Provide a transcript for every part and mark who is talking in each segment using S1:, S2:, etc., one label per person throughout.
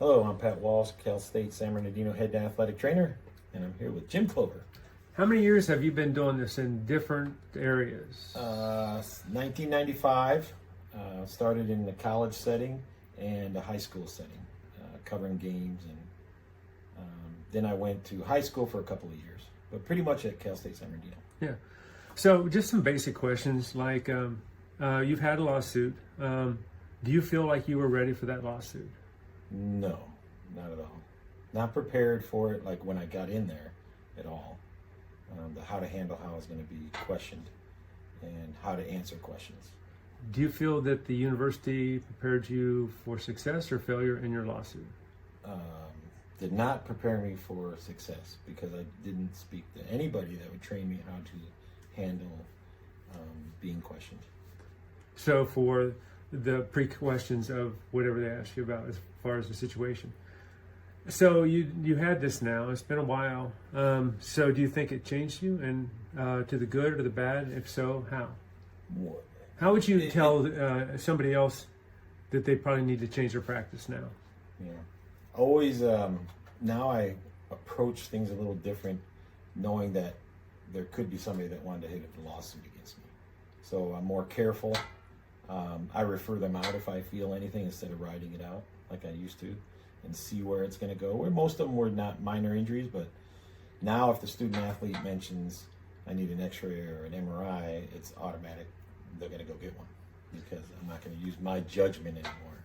S1: Hello, I'm Pat Walsh, Cal State San Bernardino head athletic trainer, and I'm here with Jim Clover.
S2: How many years have you been doing this in different areas?
S1: 1995, started in the college setting and a high school setting, covering games, and then I went to high school for a couple of years, but pretty much at Cal State San Bernardino.
S2: Yeah. So just some basic questions like you've had a lawsuit. Do you feel like you were ready for that lawsuit?
S1: No, not at all. Not prepared for it like when I got in there at all. How to handle how I was going to be questioned and how to answer questions.
S2: Do you feel that the university prepared you for success or failure in your lawsuit?
S1: Did not prepare me for success because I didn't speak to anybody that would train me how to handle being questioned.
S2: So for the pre-questions of whatever they ask you about as far as the situation. So you had this now, it's been a while. So do you think it changed you and to the good or the bad? If so, how?
S1: What?
S2: How would you tell somebody else that they probably need to change their practice now?
S1: Yeah. Always, now I approach things a little different, knowing that there could be somebody that wanted to hit a lawsuit against me. So I'm more careful. I refer them out if I feel anything instead of writing it out like I used to, and see where it's going to go. Where most of them were not minor injuries, but now if the student athlete mentions I need an x-ray or an MRI, it's automatic. They're going to go get one because I'm not going to use my judgment anymore.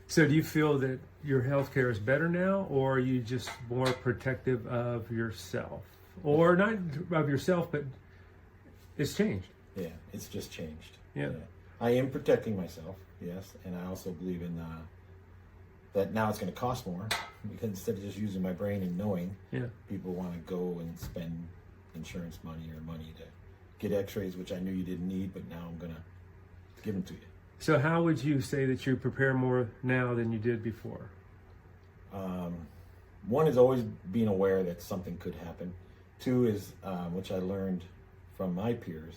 S2: So do you feel that your healthcare is better now, or are you just more protective of yourself? Or not of yourself, but it's changed?
S1: Yeah, it's just changed.
S2: Yeah.
S1: I am protecting myself, yes, and I also believe in that now it's going to cost more because instead of just using my brain and knowing, people want to go and spend insurance money or money to get x-rays, which I knew you didn't need, but now I'm going to give them to you.
S2: So how would you say that you prepare more now than you did before?
S1: One is always being aware that something could happen. Two is, which I learned from my peers,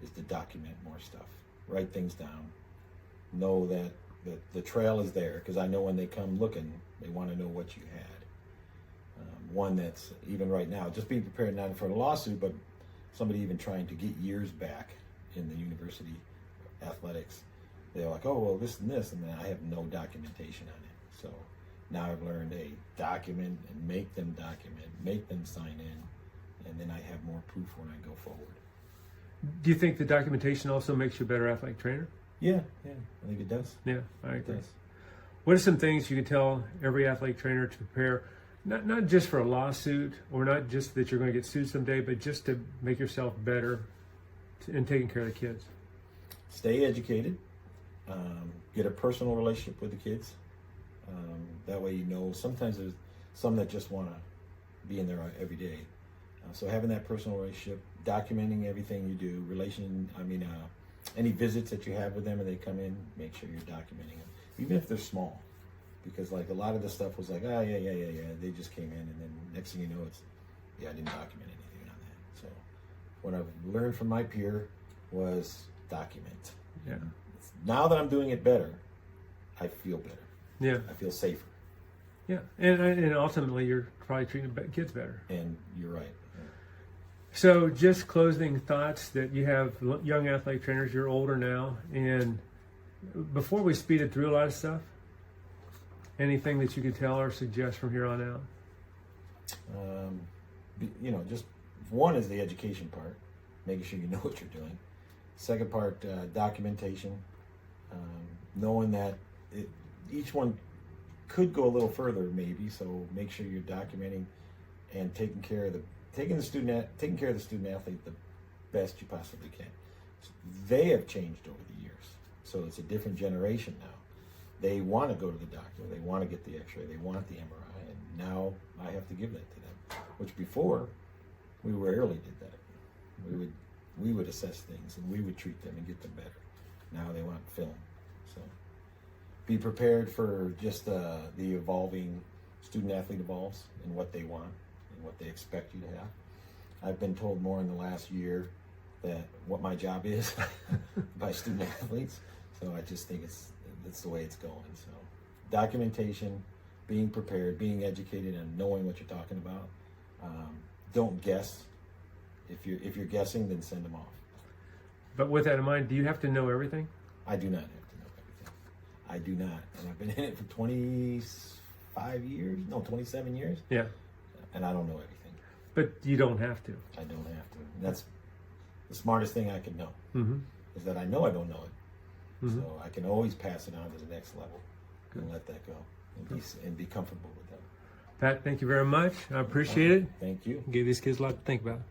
S1: is to document more stuff. Write things down. Know that the trail is there, because I know when they come looking, they want to know what you had. One that's, even right now, just being prepared not for a lawsuit, but somebody even trying to get years back in the university athletics. They're like, oh, well, this and this, and then I have no documentation on it. So now I've learned, hey, document and make them document, make them sign in, and then I have more proof when I go forward.
S2: Do you think the documentation also makes you a better athletic trainer?
S1: Yeah, I think it does.
S2: Yeah, I agree.
S1: It does.
S2: What are some things you can tell every athletic trainer to prepare, not just for a lawsuit, or not just that you're going to get sued someday, but just to make yourself better in taking care of the kids?
S1: Stay educated. Get a personal relationship with the kids. That way, sometimes there's some that just want to be in there every day. So having that personal relationship, documenting everything you do, any visits that you have with them and they come in, make sure you're documenting them, even if they're small. Because like a lot of the stuff was like, yeah, they just came in, and then next thing you know, I didn't document anything on that. So what I've learned from my peer was document.
S2: Yeah.
S1: Now that I'm doing it better, I feel better.
S2: Yeah.
S1: I feel safer.
S2: Yeah, and ultimately you're probably treating kids better.
S1: And you're right. Yeah.
S2: So just closing thoughts that you have young athletic trainers, you're older now, and before we speed it through a lot of stuff, anything that you could tell or suggest from here on out?
S1: Just one is the education part, making sure you know what you're doing. Second part, documentation, knowing that each one could go a little further maybe, so make sure you're documenting and taking care of the student athlete the best you possibly can. They have changed over the years, so it's a different generation now. They want to go to the doctor, they want to get the x-ray, they want the MRI, and now I have to give that to them, which before we rarely did that. We would assess things and we would treat them and get them better. Now they want film. So be prepared for just the evolving student athlete evolves and what they want and what they expect you to have. I've been told more in the last year that what my job is by student athletes. So I just think it's the way it's going. So documentation, being prepared, being educated, and knowing what you're talking about. Don't guess. If you're guessing, then send them off.
S2: But with that in mind, do you have to know everything?
S1: I do not have to know everything. I do not, and I've been in it for 25 years, no, 27 years,
S2: Yeah.
S1: and I don't know everything.
S2: But you don't have to.
S1: I don't have to. And that's the smartest thing I can know,
S2: Mm-hmm.
S1: is that I know I don't know it.
S2: Mm-hmm.
S1: So I can always pass it on to the next level and let that go and be comfortable with that.
S2: Pat, thank you very much. I appreciate it.
S1: Thank you.
S2: Give these kids a lot to think about.